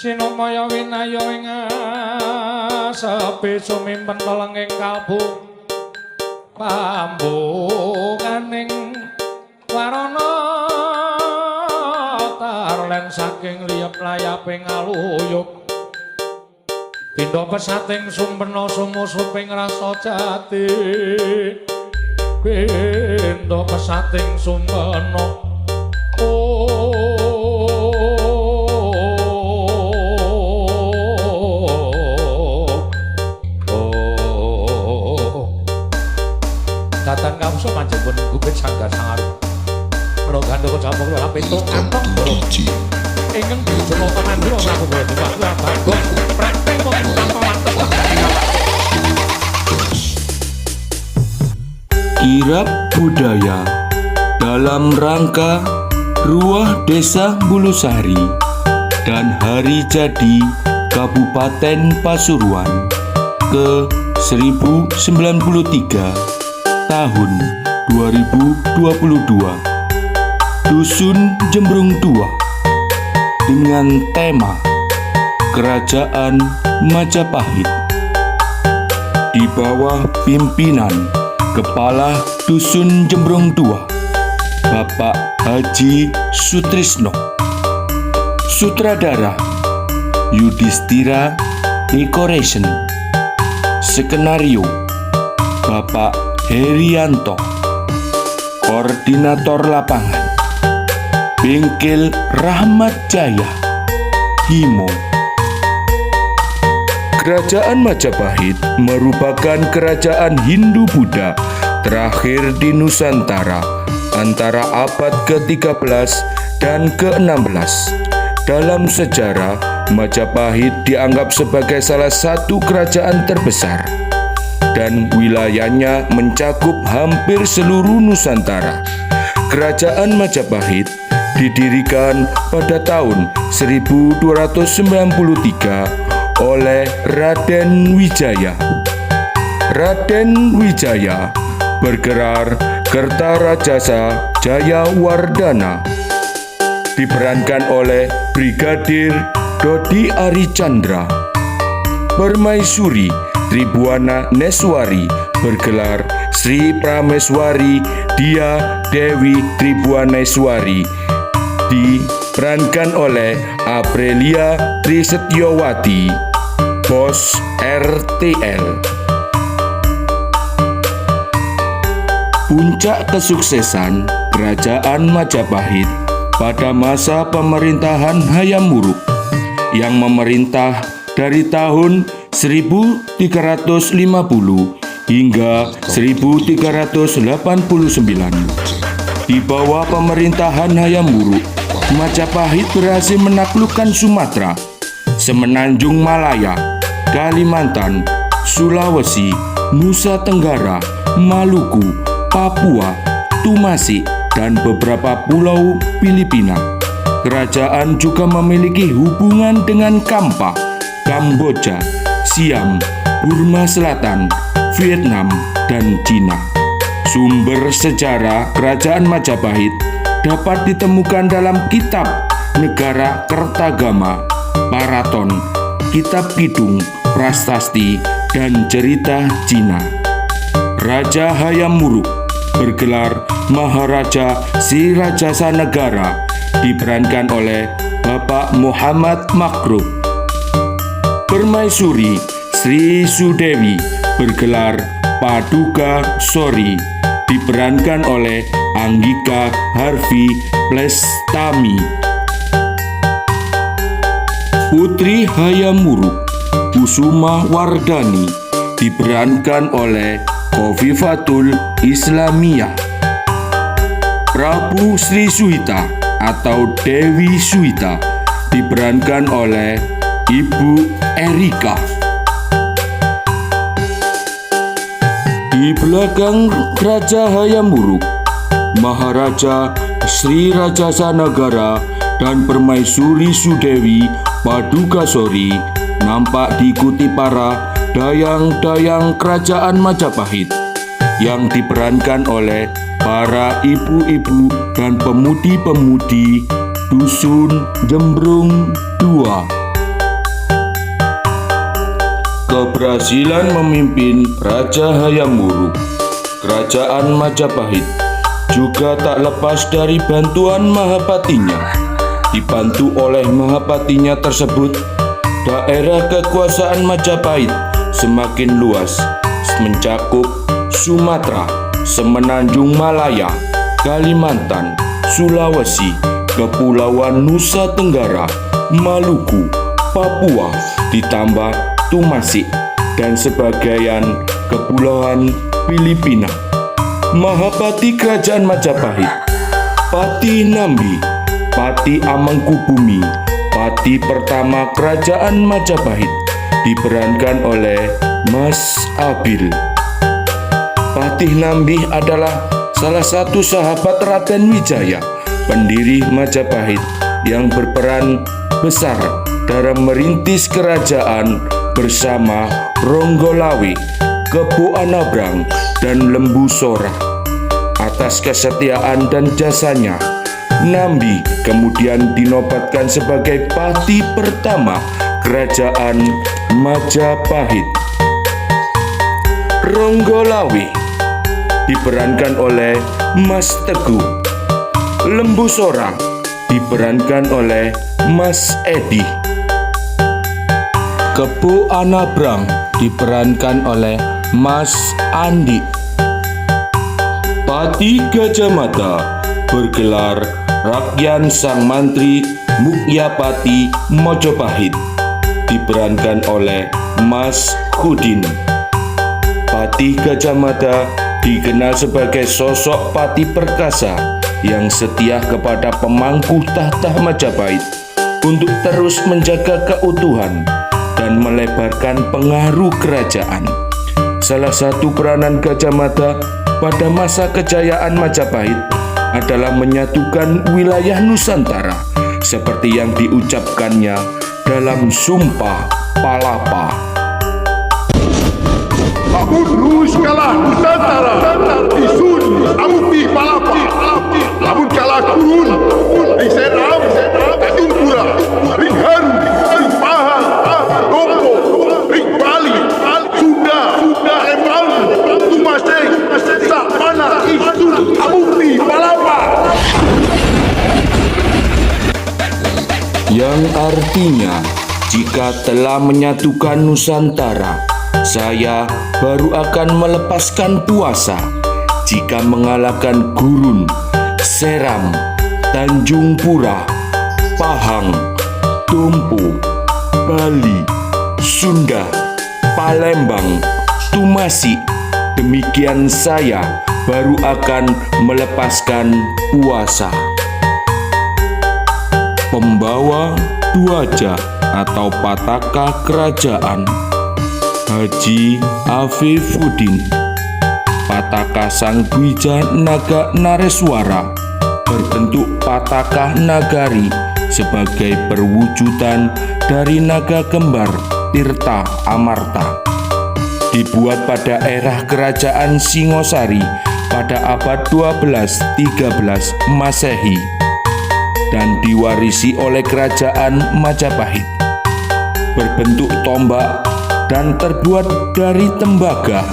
Sinumaya winaya ing sepi sumimpen telenging kalbu pambunganing warana tarlen saking liyep layaping aluyuk pindha pesating sumpena sumusuping rasa jati pindha pesating sumpena Datan kamsa panjenengan gupit sanggar sangaru menawa gandha kecapuk lha pitu kantong ingkang dijono mandura Prabu Bayadéwa Bagong praktek tanpa mantep kirab budaya dalam rangka Ruah Desa Bulusari dan Hari Jadi Kabupaten Pasuruan ke 1093 tahun 2022 Dusun Jembrung II dengan tema Kerajaan Majapahit di bawah pimpinan Kepala Dusun Jembrung II Bapak Haji Sutrisno, Sutradara Yudhistira Decoration, Skenario Bapak Herianto, Koordinator Lapangan Bengkel Rahmat Jaya Himo. Kerajaan Majapahit merupakan kerajaan Hindu-Buddha terakhir di Nusantara antara abad ke-13 dan ke-16. Dalam sejarah, Majapahit dianggap sebagai salah satu kerajaan terbesar dan wilayahnya mencakup hampir seluruh Nusantara. Kerajaan Majapahit didirikan pada tahun 1293 oleh Raden Wijaya. Raden Wijaya bergelar Kertarajasa Jayawardhana, diperankan oleh Brigadir Dodi Arichandra. Permaisuri Tribuana Neswari bergelar Sri Prameswari Dia Dewi Tribuaneswari, diperankan oleh Aprilia Trisetyowati, Bos RTL. Puncak kesuksesan Kerajaan Majapahit pada masa pemerintahan Hayam Wuruk yang memerintah dari tahun 1350 hingga 1389. Di bawah pemerintahan Hayam Wuruk, Majapahit berhasil menaklukkan Sumatera, Semenanjung Malaya, Kalimantan, Sulawesi, Nusa Tenggara, Maluku, Papua, Tumasik, dan beberapa pulau Filipina. Kerajaan juga memiliki hubungan dengan Kampa, Kamboja, Siam, Burma Selatan, Vietnam, dan Cina. Sumber sejarah Kerajaan Majapahit dapat ditemukan dalam Kitab Negara Kertagama, Paraton, Kitab Kidung, Prasasti, dan Cerita Cina. Raja Hayam Wuruk bergelar Maharaja Sirajasa Negara, diperankan oleh Bapak Muhammad Makruf. Permaisuri Sri Sudewi bergelar Paduka Sori, diperankan oleh Anggika Harvey Plestami. Putri Hayam Wuruk Kusuma Wardani, diperankan oleh Khofifatul Islamiyah. Prabu Sri Suhita atau Dewi Suhita, diperankan oleh Ibu Erika. Di belakang Raja Hayam Wuruk, Maharaja Sri Rajasa Negara dan Permaisuri Sudewi Padukasori nampak diikuti para dayang-dayang Kerajaan Majapahit yang diperankan oleh para ibu-ibu dan pemudi-pemudi Dusun Jembrung II keberhasilan memimpin Raja Hayam Wuruk, Kerajaan Majapahit juga tak lepas dari bantuan Mahapatinya. Dibantu oleh Mahapatinya tersebut, daerah kekuasaan Majapahit semakin luas, mencakup Sumatera, Semenanjung Malaya, Kalimantan, Sulawesi, Kepulauan Nusa Tenggara, Maluku, Papua, ditambah Tumasik, dan sebagian kepulauan Filipina. Mahapati Kerajaan Majapahit, Pati Nambi, Pati Amangkubumi, Pati pertama Kerajaan Majapahit, diperankan oleh Mas Abil. Patih Nambi adalah salah satu sahabat Raden Wijaya, pendiri Majapahit, yang berperan besar dalam merintis kerajaan bersama Ronggolawe, Kebo Anabrang, dan Lembu Sora. Atas kesetiaan dan jasanya, Nambi kemudian dinobatkan sebagai Pati pertama Kerajaan Majapahit. Ronggolawe diperankan oleh Mas Teguh. Lembu Sora diperankan oleh Mas Edi. Kebo Anabrang diperankan oleh Mas Andi. Pati Gajah Mada bergelar Rakyan Sang Mantri Mukyapati Mojopahit, diperankan oleh Mas Hudin. Pati Gajah Mada dikenal sebagai sosok pati perkasa yang setia kepada pemangku tahta Majapahit untuk terus menjaga keutuhan dan melebarkan pengaruh kerajaan. Salah satu peranan Gajah Mada pada masa kejayaan Majapahit adalah menyatukan wilayah Nusantara seperti yang diucapkannya dalam Sumpah Palapa. Namun Lurus kalah Nusantara, isun Amuti Palapa. Namun kalah kurun, Seram, Tatumpura, Ringhan, Pahang, Rompo, Ring Bali, Sunda, Lembang, Tumasek, Sapana, isun Amuti Palapa. Yang artinya, jika telah menyatukan Nusantara, saya baru akan melepaskan puasa. Jika mengalahkan Gurun, Seram, Tanjung Pura, Pahang, Dompu, Bali, Sunda, Palembang, Tumasik, demikian saya baru akan melepaskan puasa. Pembawa Dwaja atau Pataka Kerajaan, Haji Afifuddin. Pataka Sang Dwija Naga Nareswara berbentuk pataka nagari sebagai perwujudan dari naga kembar Tirta Amarta. Dibuat pada era Kerajaan Singosari pada abad 12-13 Masehi dan diwarisi oleh Kerajaan Majapahit. Berbentuk tombak dan terbuat dari tembaga.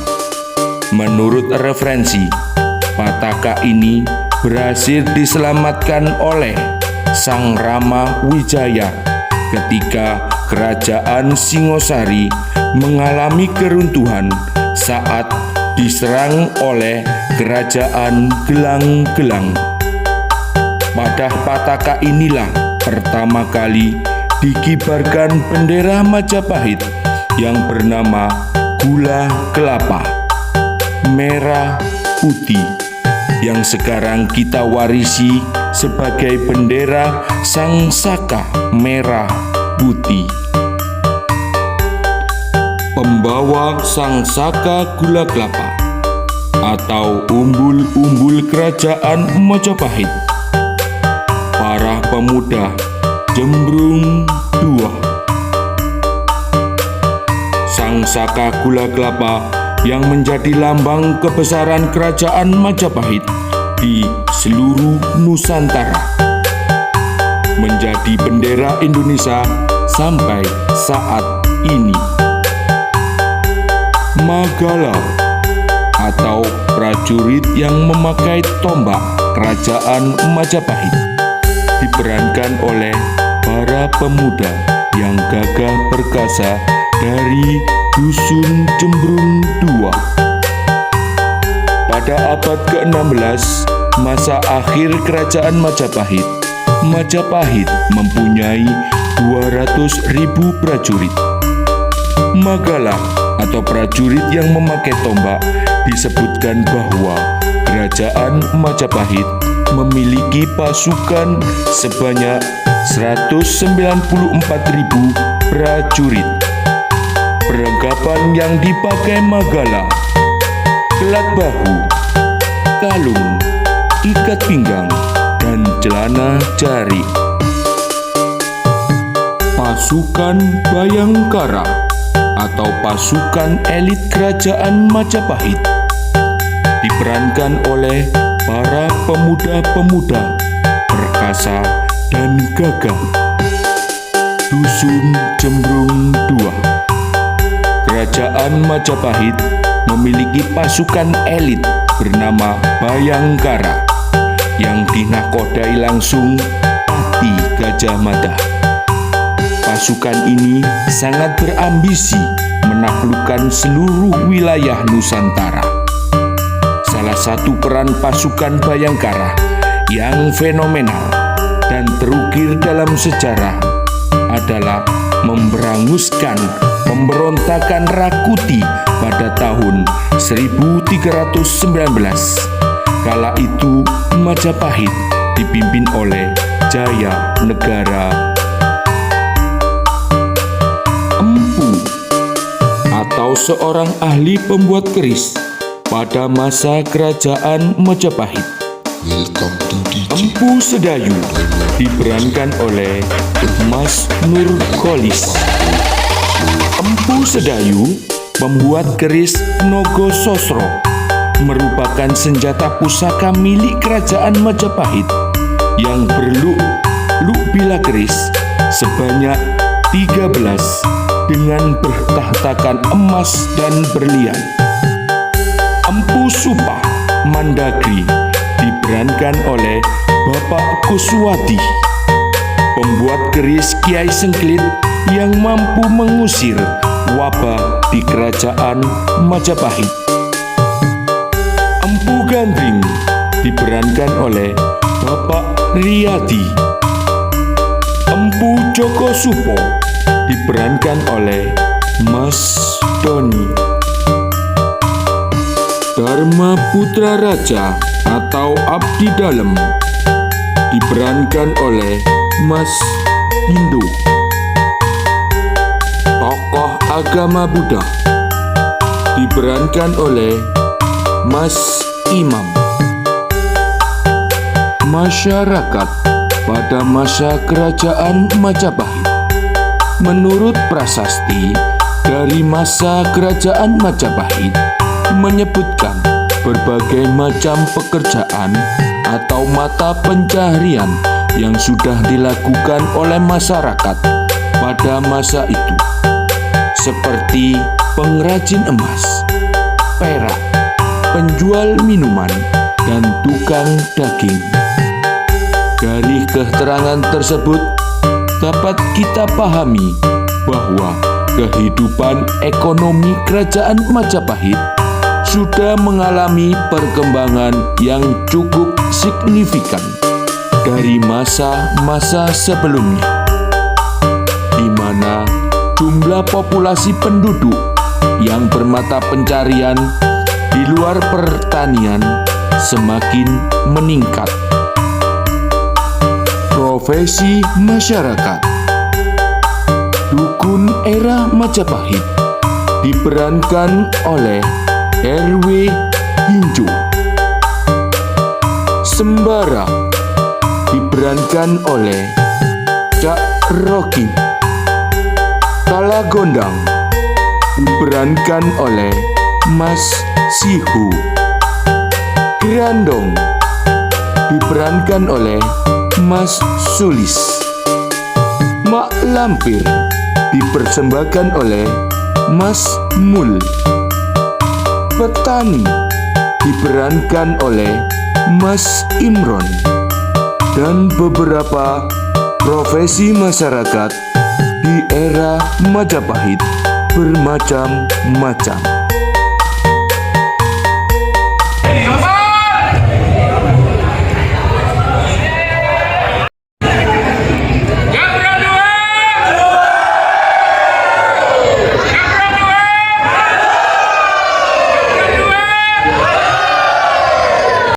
Menurut referensi, pataka ini berhasil diselamatkan oleh Sang Rama Wijaya ketika Kerajaan Singosari mengalami keruntuhan saat diserang oleh Kerajaan Gelang-Gelang. Pada pataka inilah pertama kali dikibarkan bendera Majapahit yang bernama gula kelapa merah putih yang sekarang kita warisi sebagai bendera Sang Saka merah putih. Pembawa Sang Saka gula kelapa atau umbul-umbul Kerajaan Majapahit, para pemuda Jembrung II. Sang Saka gula kelapa yang menjadi lambang kebesaran Kerajaan Majapahit di seluruh Nusantara, menjadi bendera Indonesia sampai saat ini. Magala atau prajurit yang memakai tombak kerajaan Majapahit diperankan oleh para pemuda yang gagah perkasa dari Dusun Jembrung II. Pada abad ke-16, masa akhir kerajaan Majapahit, Majapahit mempunyai 200.000 prajurit. Magala atau prajurit yang memakai tombak disebutkan bahwa kerajaan Majapahit memiliki pasukan sebanyak 194.000 prajurit. Perlengkapan yang dipakai Magala: kelat bahu, kalung, ikat pinggang, dan celana jari. Pasukan Bayangkara atau pasukan elit kerajaan Majapahit diperankan oleh para pemuda-pemuda perkasa dan gagah Dusun Jembrung II. Kerajaan Majapahit memiliki pasukan elit bernama Bayangkara yang dinakodai langsung Pati Gajah Mada. Pasukan ini sangat berambisi menaklukkan seluruh wilayah Nusantara. Salah satu peran pasukan Bayangkara yang fenomenal dan terukir dalam sejarah adalah memberanguskan pemberontakan Rakuti pada tahun 1319. Kala itu Majapahit dipimpin oleh Jaya Negara Empu atau seorang ahli pembuat keris pada masa kerajaan Majapahit. Empu Sedayu diperankan oleh Mas Nurcholis. Empu Sedayu, pembuat keris Nogososro, merupakan senjata pusaka milik kerajaan Majapahit yang berluk bila keris sebanyak 13 dengan bertahtakan emas dan berlian. Empu Supa Mandagri diperankan oleh Bapak Kuswadi, pembuat keris Kiai Sengklit yang mampu mengusir wabah di kerajaan Majapahit. Empu Gandring diperankan oleh Bapak Riyadi. Empu Joko Supo diperankan oleh Mas Doni. Dharma Putra Raja atau Abdi Dalem diperankan oleh Mas Hindu. Tokoh agama Buddha diperankan oleh Mas Imam. Masyarakat pada masa kerajaan Majapahit. Menurut prasasti dari masa kerajaan Majapahit menyebutkan berbagai macam pekerjaan atau mata pencaharian yang sudah dilakukan oleh masyarakat pada masa itu, seperti pengrajin emas, perak, penjual minuman, dan tukang daging. Dari keterangan tersebut dapat kita pahami bahwa kehidupan ekonomi kerajaan Majapahit sudah mengalami perkembangan yang cukup signifikan dari masa-masa sebelumnya, di mana jumlah populasi penduduk yang bermata pencarian di luar pertanian semakin meningkat. Profesi masyarakat. Dukun era Majapahit diperankan oleh RW Hinjo. Sembara diperankan oleh Cak Rokim. Kalagondang diperankan oleh Mas Sihu. Grandong diperankan oleh Mas Sulis. Mak Lampir dipersembahkan oleh Mas Mul. petani diperankan oleh Mas Imron, dan beberapa profesi masyarakat di era Majapahit bermacam-macam.